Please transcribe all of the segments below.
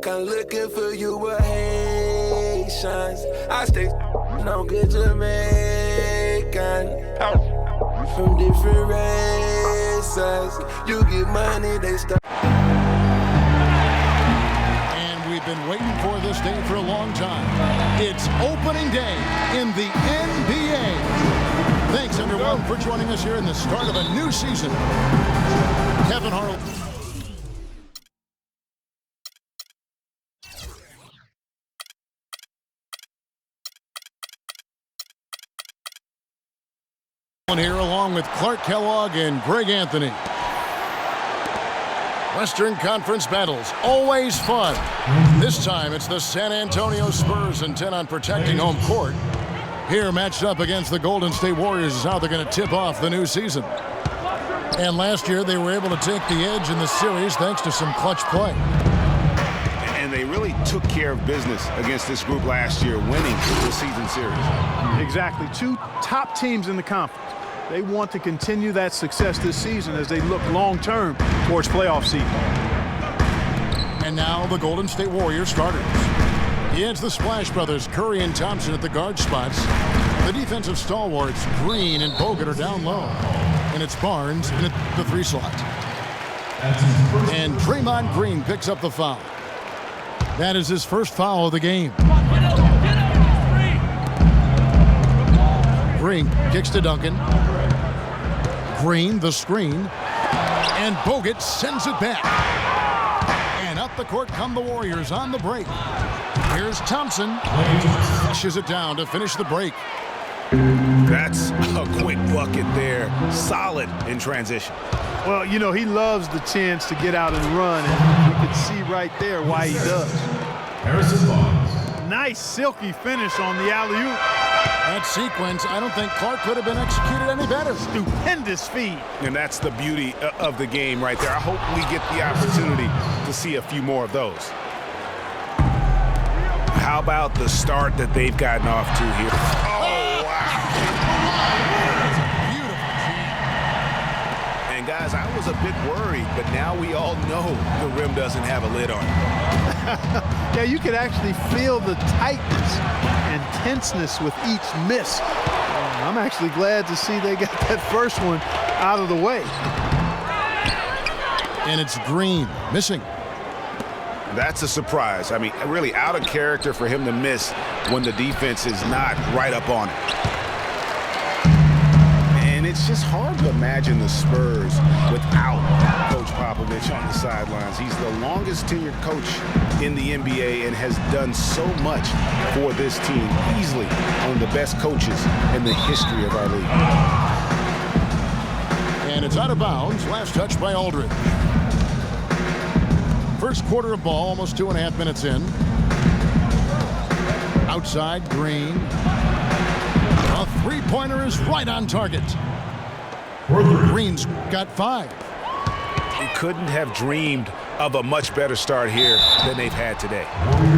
like I'm looking for you with Haitians. I stay on good Jamaican. From different races. You get money, they start. And we've been waiting for this day for a long time. It's opening day in the NBA. Thanks, everyone, for joining us here in the start of a new season. Kevin Harlan. Here along with Clark Kellogg and Greg Anthony. Western Conference battles, always fun. This time it's the San Antonio Spurs intent on protecting home court. Here matched up against the Golden State Warriors is how they're going to tip off the new season. And last year they were able to take the edge in the series thanks to some clutch play. And they really took care of business against this group last year, winning the season series. Exactly. Two top teams in the conference. They want to continue that success this season as they look long-term towards playoff seeding. And now the Golden State Warriors starters. He adds the Splash Brothers, Curry and Thompson at the guard spots. The defensive stalwarts, Green and Bogut, are down low. And it's Barnes in the 3 slot. And Draymond Green picks up the foul. That is his first foul of the game. Green kicks to Duncan. Green, the screen. And Bogut sends it back. And up the court come the Warriors on the break. Here's Thompson. Flushes it down to finish the break. That's a quick bucket there. Solid in transition. Well, you know, he loves the chance to get out and run, and you can see right there why he does. Harrison Barnes. Nice silky finish on the alley-oop. That sequence, I don't think Clark could have been executed any better. Stupendous feed. And that's the beauty of the game right there. I hope we get the opportunity to see a few more of those. How about the start that they've gotten off to here? Oh, wow. Beautiful. And guys, I was a bit worried, but now we all know the rim doesn't have a lid on it. Yeah, you could actually feel the tightness and tenseness with each miss. I'm actually glad to see they got that first one out of the way. And it's Green missing. That's a surprise. I mean, really out of character for him to miss when the defense is not right up on it. And it's just hard to imagine the Spurs without Coach Popovich on the sidelines. He's the longest tenured coach in the NBA and has done so much for this team. Easily one of the best coaches in the history of our league. And it's out of bounds. Last touch by Aldridge. First quarter of ball, almost 2.5 minutes in. Outside, Green. A three-pointer is right on target. Green's got 5. You couldn't have dreamed of a much better start here than they've had today.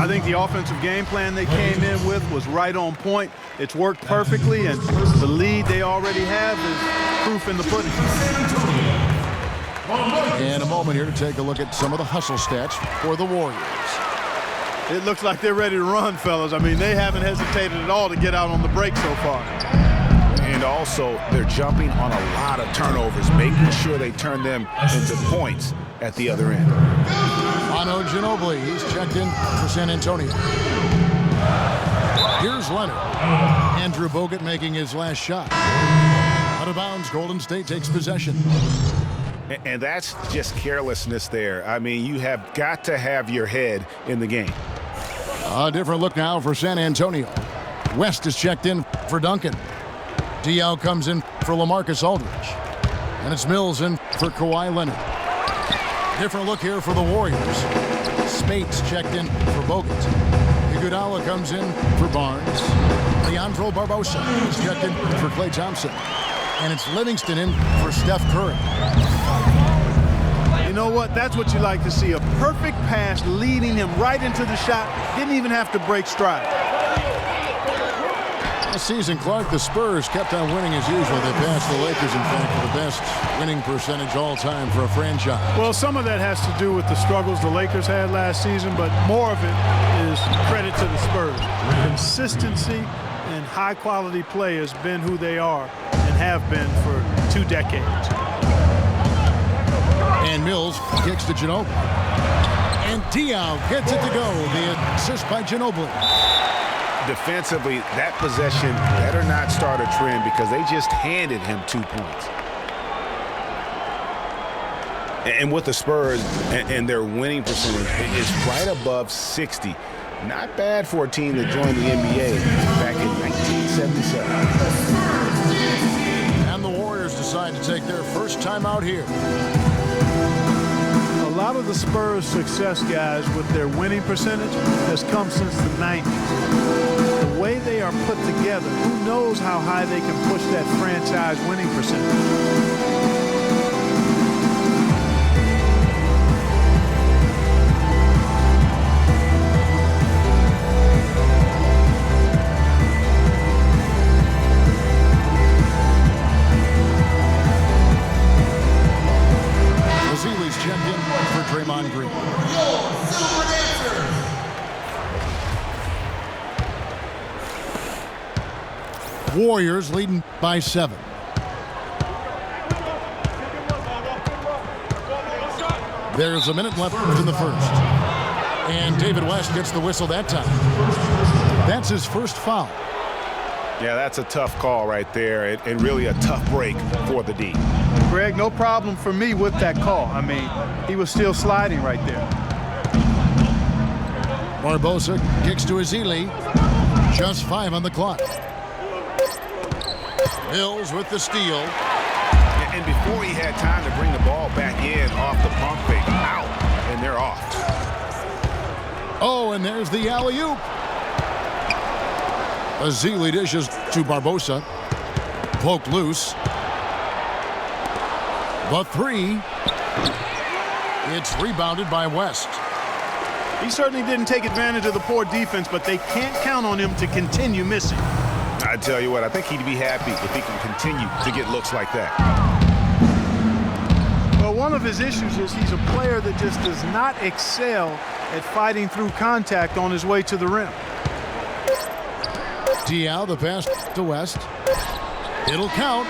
I think the offensive game plan they came in with was right on point. It's worked perfectly, and the lead they already have is proof in the pudding. And a moment here to take a look at some of the hustle stats for the Warriors. It looks like they're ready to run, fellas. I mean, they haven't hesitated at all to get out on the break so far. And also, they're jumping on a lot of turnovers, making sure they turn them into points at the other end. Manu Ginobili, he's checked in for San Antonio. Here's Leonard. Andrew Bogut making his last shot. Out of bounds, Golden State takes possession. And that's just carelessness there. I mean, you have got to have your head in the game. A different look now for San Antonio. West is checked in for Duncan. Diaw comes in for LaMarcus Aldridge. And it's Mills in for Kawhi Leonard. Different look here for the Warriors. Spates checked in for Bogut. Iguodala comes in for Barnes. Leandro Barbosa is checked in for Klay Thompson. And it's Livingston in for Steph Curry. You know what? That's what you like to see. A perfect pass leading him right into the shot. Didn't even have to break stride. Last season, Clark, the Spurs kept on winning as usual. They passed the Lakers, in fact, for the best winning percentage all time for a franchise. Well, some of that has to do with the struggles the Lakers had last season, but more of it is credit to the Spurs. Consistency and high-quality play has been who they are and have been for 2 decades. And Mills kicks to Ginobili. And Diaw gets it to go. The assist by Ginobili. Defensively, that possession better not start a trend because they just handed him 2 points. And with the Spurs and their winning percentage, it's right above 60. Not bad for a team that joined the NBA back in 1977. And the Warriors decide to take their first time out here. A lot of the Spurs' success, guys, with their winning percentage has come since the 90s. The way they are put together, who knows how high they can push that franchise winning percentage. Draymond Green. Warriors leading by 7. There's a minute left in the first. And David West gets the whistle that time. That's his first foul. Yeah, that's a tough call right there, and really a tough break for the D. Greg, no problem for me with that call. I mean, he was still sliding right there. Barbosa kicks to Ezeli. Just 5 on the clock. Mills with the steal. And before he had time to bring the ball back in off the pump fake, out, and they're off. Oh, and there's the alley-oop. Ezeli dishes to Barbosa. Poked loose. The 3. It's rebounded by West. He certainly didn't take advantage of the poor defense, but they can't count on him to continue missing. I tell you what, I think he'd be happy if he can continue to get looks like that. Well, one of his issues is he's a player that just does not excel at fighting through contact on his way to the rim. Diaw, the pass to West. It'll count.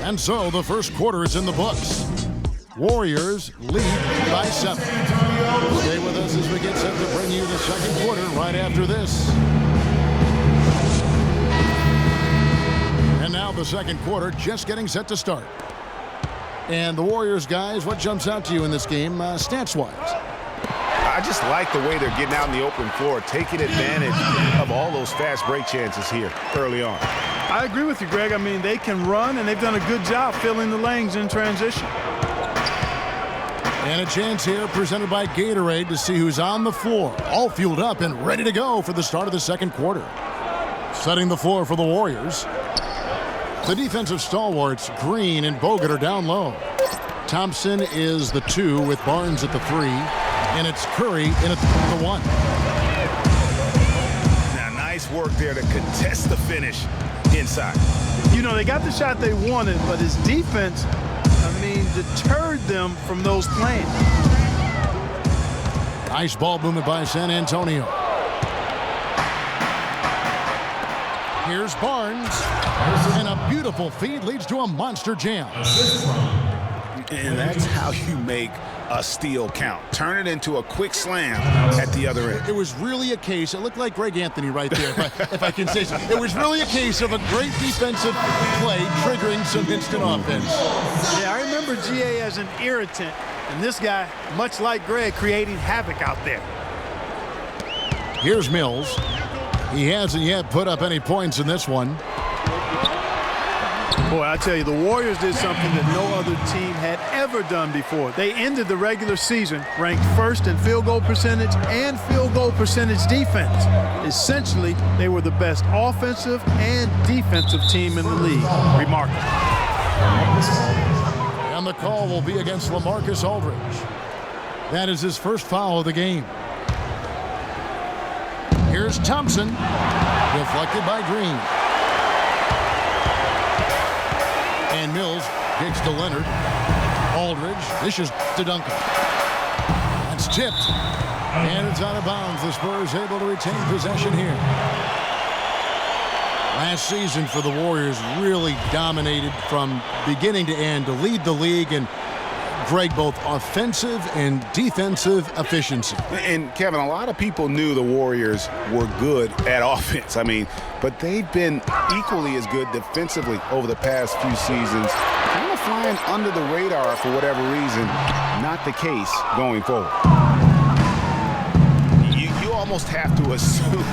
And so the first quarter is in the books. Warriors lead by 7. Stay with us as we get set to bring you the second quarter right after this. And now the second quarter just getting set to start. And the Warriors, guys, what jumps out to you in this game stats-wise? I just like the way they're getting out in the open floor, taking advantage of all those fast break chances here early on. I agree with you, Greg. I mean, they can run, and they've done a good job filling the lanes in transition. And a chance here presented by Gatorade to see who's on the floor, all fueled up and ready to go for the start of the second quarter. Setting the floor for the Warriors. The defensive stalwarts, Green and Bogut, are down low. Thompson is the 2 with Barnes at the 3. And it's Curry in at the 1. Now, nice work there to contest the finish inside. You know, they got the shot they wanted, but his defense, deterred them from those plans. Nice ball movement by San Antonio. Here's Barnes. And a beautiful feed leads to a monster jam. And that's how you make a steal count. Turn it into a quick slam at the other end. It was really a case, it looked like Greg Anthony right there, if I can say so. It was really a case of a great defensive play triggering some instant offense. Yeah, I remember GA as an irritant, and this guy, much like Greg, creating havoc out there. Here's Mills. He hasn't yet put up any points in this one. Boy, I tell you, the Warriors did something that no other team had ever done before. They ended the regular season ranked first in field goal percentage and field goal percentage defense. Essentially, they were the best offensive and defensive team in the league. Remarkable. And the call will be against LaMarcus Aldridge. That is his first foul of the game. Here's Here's Thompson. Deflected by Green. And Mills kicks to Leonard. Aldridge dishes to Duncan. That's tipped. And it's out of bounds. The Spurs able to retain possession here. Last season for the Warriors really dominated from beginning to end to lead the league in, Greg, both offensive and defensive efficiency. And Kevin, a lot of people knew the Warriors were good at offense. I mean, but they've been equally as good defensively over the past few seasons. Kind of flying under the radar for whatever reason. Not the case going forward. You almost have to assume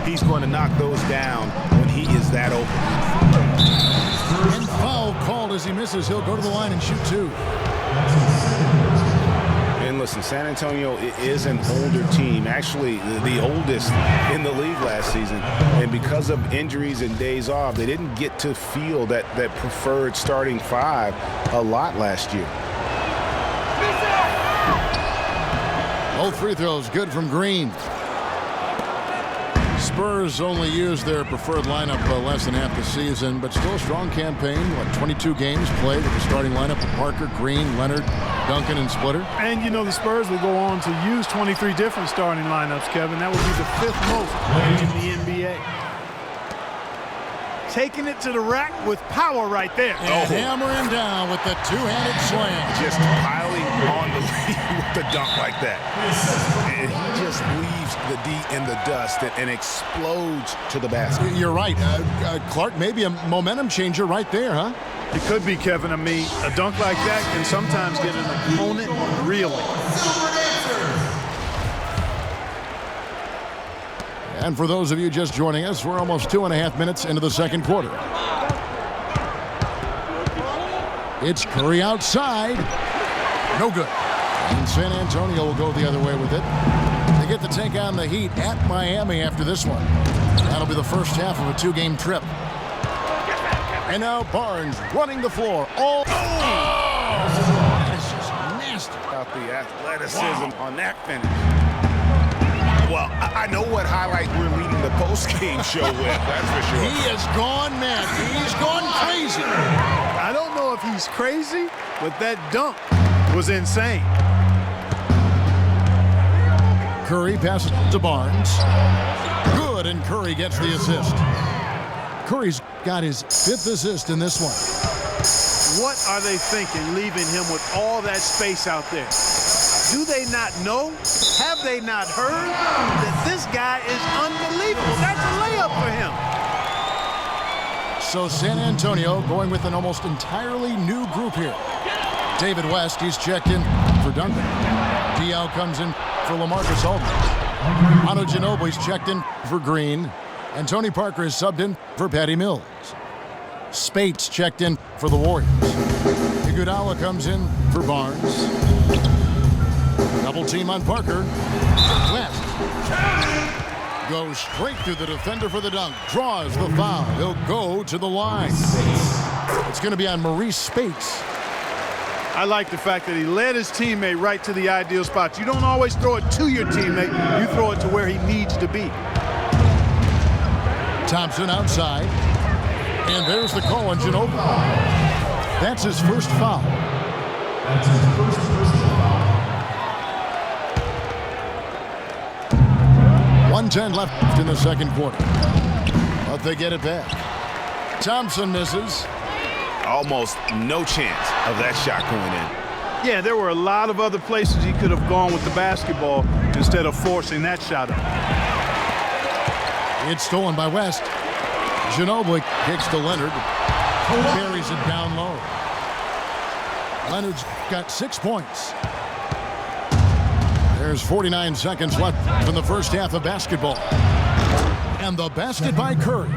he's going to knock those down when he is that open. And foul called as he misses. He'll go to the line and shoot two. And listen, San Antonio is an older team, actually the oldest in the league last season. And because of injuries and days off, they didn't get to feel that preferred starting five a lot last year. Both free throws good from Green. Spurs only used their preferred lineup less than half the season, but still a strong campaign. 22 games played with the starting lineup of Parker, Green, Leonard, Duncan, and Splitter. And, you know, the Spurs will go on to use 23 different starting lineups, Kevin. That would be the 5th most in the NBA. Taking it to the rack with power right there. And hammering down with the two-handed slam. Just piling on the lead with the dunk like that. And he just leaves the D in the dust and explodes to the basket. You're right. Clark, maybe a momentum changer right there, huh? It could be, Kevin. I mean, a dunk like that can sometimes get an opponent reeling. And for those of you just joining us, we're almost 2.5 minutes into the second quarter. It's Curry outside. No good. And San Antonio will go the other way with it. They get to take on the Heat at Miami after this one. That'll be the first half of a 2-game trip. And now Barnes running the floor. That's just nasty. About the athleticism on that finish. Well, I know what highlight we're leading the post-game show with, that's for sure. He has gone mad. He's gone crazy. I don't know if he's crazy, but that dunk was insane. Curry passes to Barnes. Good, and Curry gets the assist. Curry's got his 5th assist in this one. What are they thinking, leaving him with all that space out there? Do they not know? Have they not heard that this guy is unbelievable? That's a layup for him. So San Antonio going with an almost entirely new group here. David West, he's checked in for Duncan. Diaw comes in for LaMarcus Aldridge. Manu Ginobili's checked in for Green. And Tony Parker is subbed in for Patty Mills. Spates checked in for the Warriors. Iguodala comes in for Barnes. Double team on Parker. West goes straight through the defender for the dunk. Draws the foul. He'll go to the line. It's going to be on Maurice Spates. I like the fact that he led his teammate right to the ideal spot. You don't always throw it to your teammate. You throw it to where he needs to be. Thompson outside. And there's the call on Ginobili. That's his first foul. That's his first personal foul. 1:10 left in the second quarter. But they get it back. Thompson misses. Almost no chance of that shot going in. Yeah, there were a lot of other places he could have gone with the basketball instead of forcing that shot up. It's stolen by West. Ginobili kicks to Leonard. Buries it down low. Leonard's got 6 points. There's 49 seconds left in the first half of basketball. And the basket by Curry.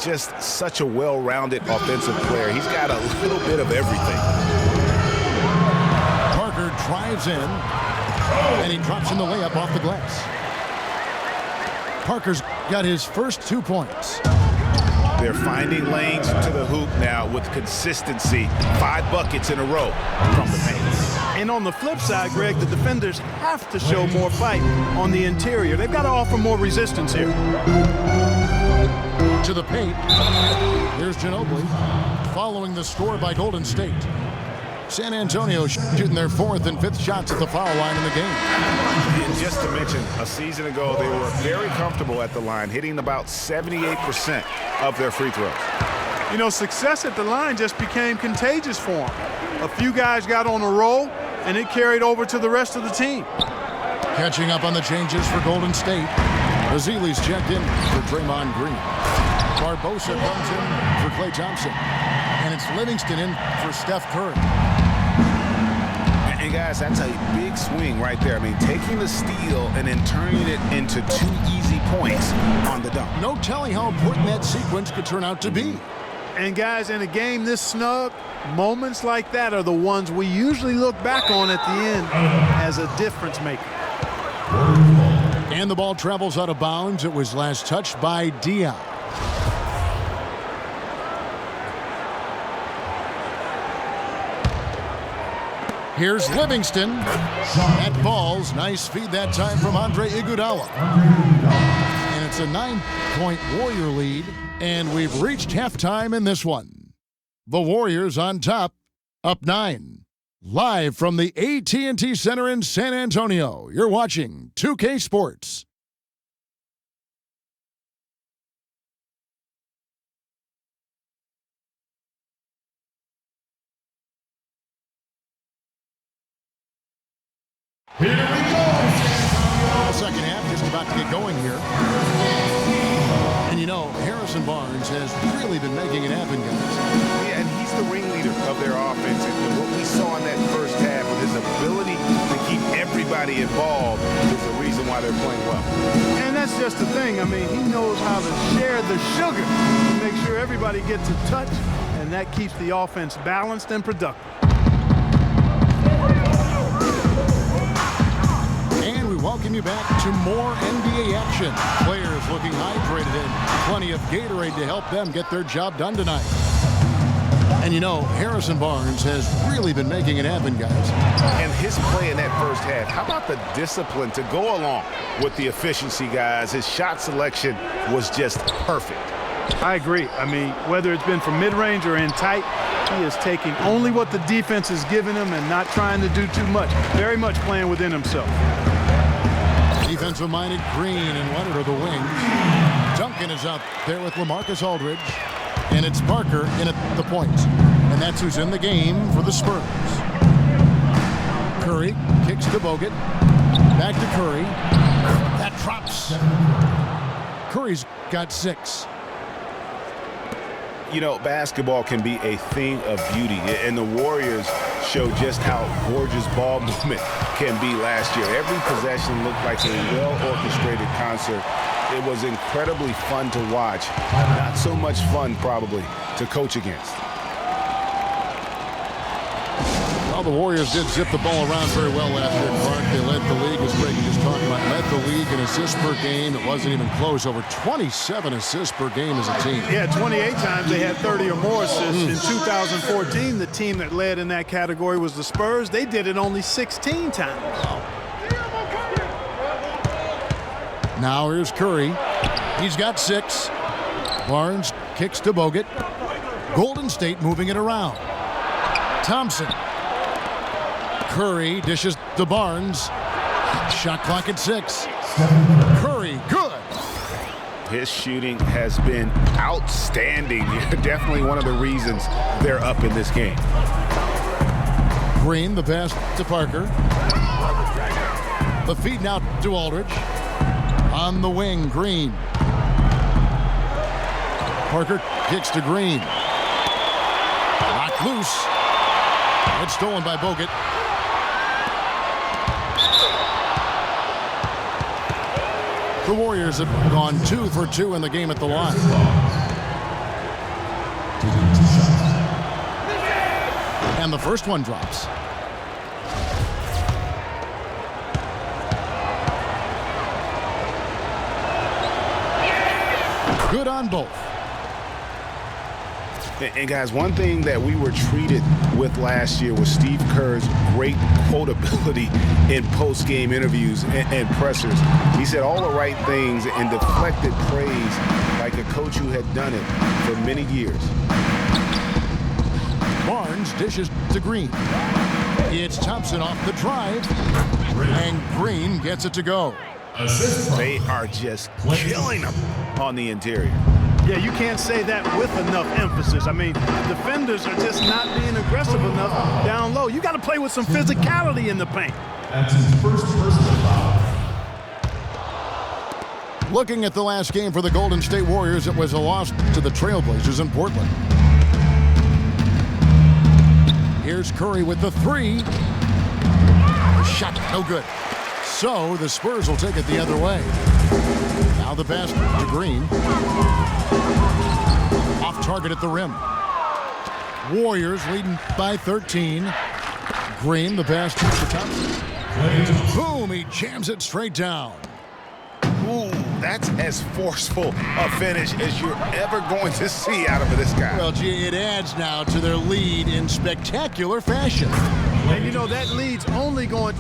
Just such a well-rounded offensive player. He's got a little bit of everything. Parker drives in, and he drops in the layup off the glass. Parker's got his first 2 points. They're finding lanes to the hoop now with consistency. 5 buckets in a row from the paint. And on the flip side, Greg, the defenders have to show more fight on the interior. They've got to offer more resistance here. To the paint. Here's Ginobili following the score by Golden State. San Antonio shooting their 4th and 5th shots at the foul line in the game. And just to mention, a season ago, they were very comfortable at the line, hitting about 78% of their free throws. You know, success at the line just became contagious for them. A few guys got on a roll, and it carried over to the rest of the team. Catching up on the changes for Golden State. Ezeli's checked in for Draymond Green. Barbosa comes in for Klay Thompson. And it's Livingston in for Steph Curry. And guys, that's a big swing right there. I mean, taking the steal and then turning it into 2 easy points on the dunk. No telling how important that sequence could turn out to be. And guys, in a game this snug, moments like that are the ones we usually look back on at the end as a difference maker. And the ball travels out of bounds. It was last touched by Dion. Here's Livingston. That ball's nice feed that time from Andre Iguodala. And it's a 9-point Warrior lead. And we've reached halftime in this one. The Warriors on top, up 9. Live from the AT&T Center in San Antonio, you're watching 2K Sports. Here we go. The second half just about to get going here. And you know, Harrison Barnes has really been making it happen, guys. Yeah, and he's the ringleader of their offense. And what we saw in that first half with his ability to keep everybody involved is the reason why they're playing well. And that's just the thing. I mean, he knows how to share the sugar to make sure everybody gets a touch, and that keeps the offense balanced and productive. Welcome you back to more NBA action. Players looking hydrated and plenty of Gatorade to help them get their job done tonight. And you know, Harrison Barnes has really been making it happen, guys. And his play in that first half, how about the discipline to go along with the efficiency, guys? His shot selection was just perfect. I agree. I mean, whether it's been from mid-range or in tight, he is taking only what the defense is giving him and not trying to do too much. Very much playing within himself. Defensive-minded Green and Leonard are the wings. Duncan is out there with LaMarcus Aldridge. And it's Parker in at the point. And that's who's in the game for the Spurs. Curry kicks to Bogut. Back to Curry. That drops. Curry's got 6. You know, basketball can be a thing of beauty, and the Warriors showed just how gorgeous ball movement can be last year. Every possession looked like a well-orchestrated concert. It was incredibly fun to watch. Not so much fun, probably, to coach against. Well, the Warriors did zip the ball around very well last year, Clark. They led the league, as Greg just talked about, led the league in assists per game. It wasn't even close. Over 27 assists per game as a team. Yeah, 28 times they had 30 or more assists. In 2014, the team that led in that category was the Spurs. They did it only 16 times. Wow. Now here's Curry. He's got 6. Barnes kicks to Bogut. Golden State moving it around. Thompson. Curry dishes to Barnes. Shot clock at 6. Curry, good. His shooting has been outstanding. Definitely one of the reasons they're up in this game. Green, the pass to Parker. The feed now to Aldridge. On the wing, Green. Parker kicks to Green. Knocked loose. It's stolen by Bogut. The Warriors have gone 2 for 2 in the game at the line. And the first one drops. Good on both. And guys, one thing that we were treated with last year was Steve Kerr's great quotability in post-game interviews and pressers. He said all the right things and deflected praise like a coach who had done it for many years. Barnes dishes to Green. It's Thompson off the drive, and Green gets it to go. They are just killing them on the interior. Yeah, you can't say that with enough emphasis. I mean, defenders are just not being aggressive enough down low. You got to play with some physicality in the paint. That's his first personal foul. Looking at the last game for the Golden State Warriors, it was a loss to the Trailblazers in Portland. Here's Curry with the three. Shot, no good. So the Spurs will take it the other way. Now the pass to Green. Off target at the rim. Warriors leading by 13. Green, the pass to Thompson. Boom, he jams it straight down. Ooh, that's as forceful a finish as you're ever going to see out of this guy. Well, gee, it adds now to their lead in spectacular fashion. And you know, that lead's only going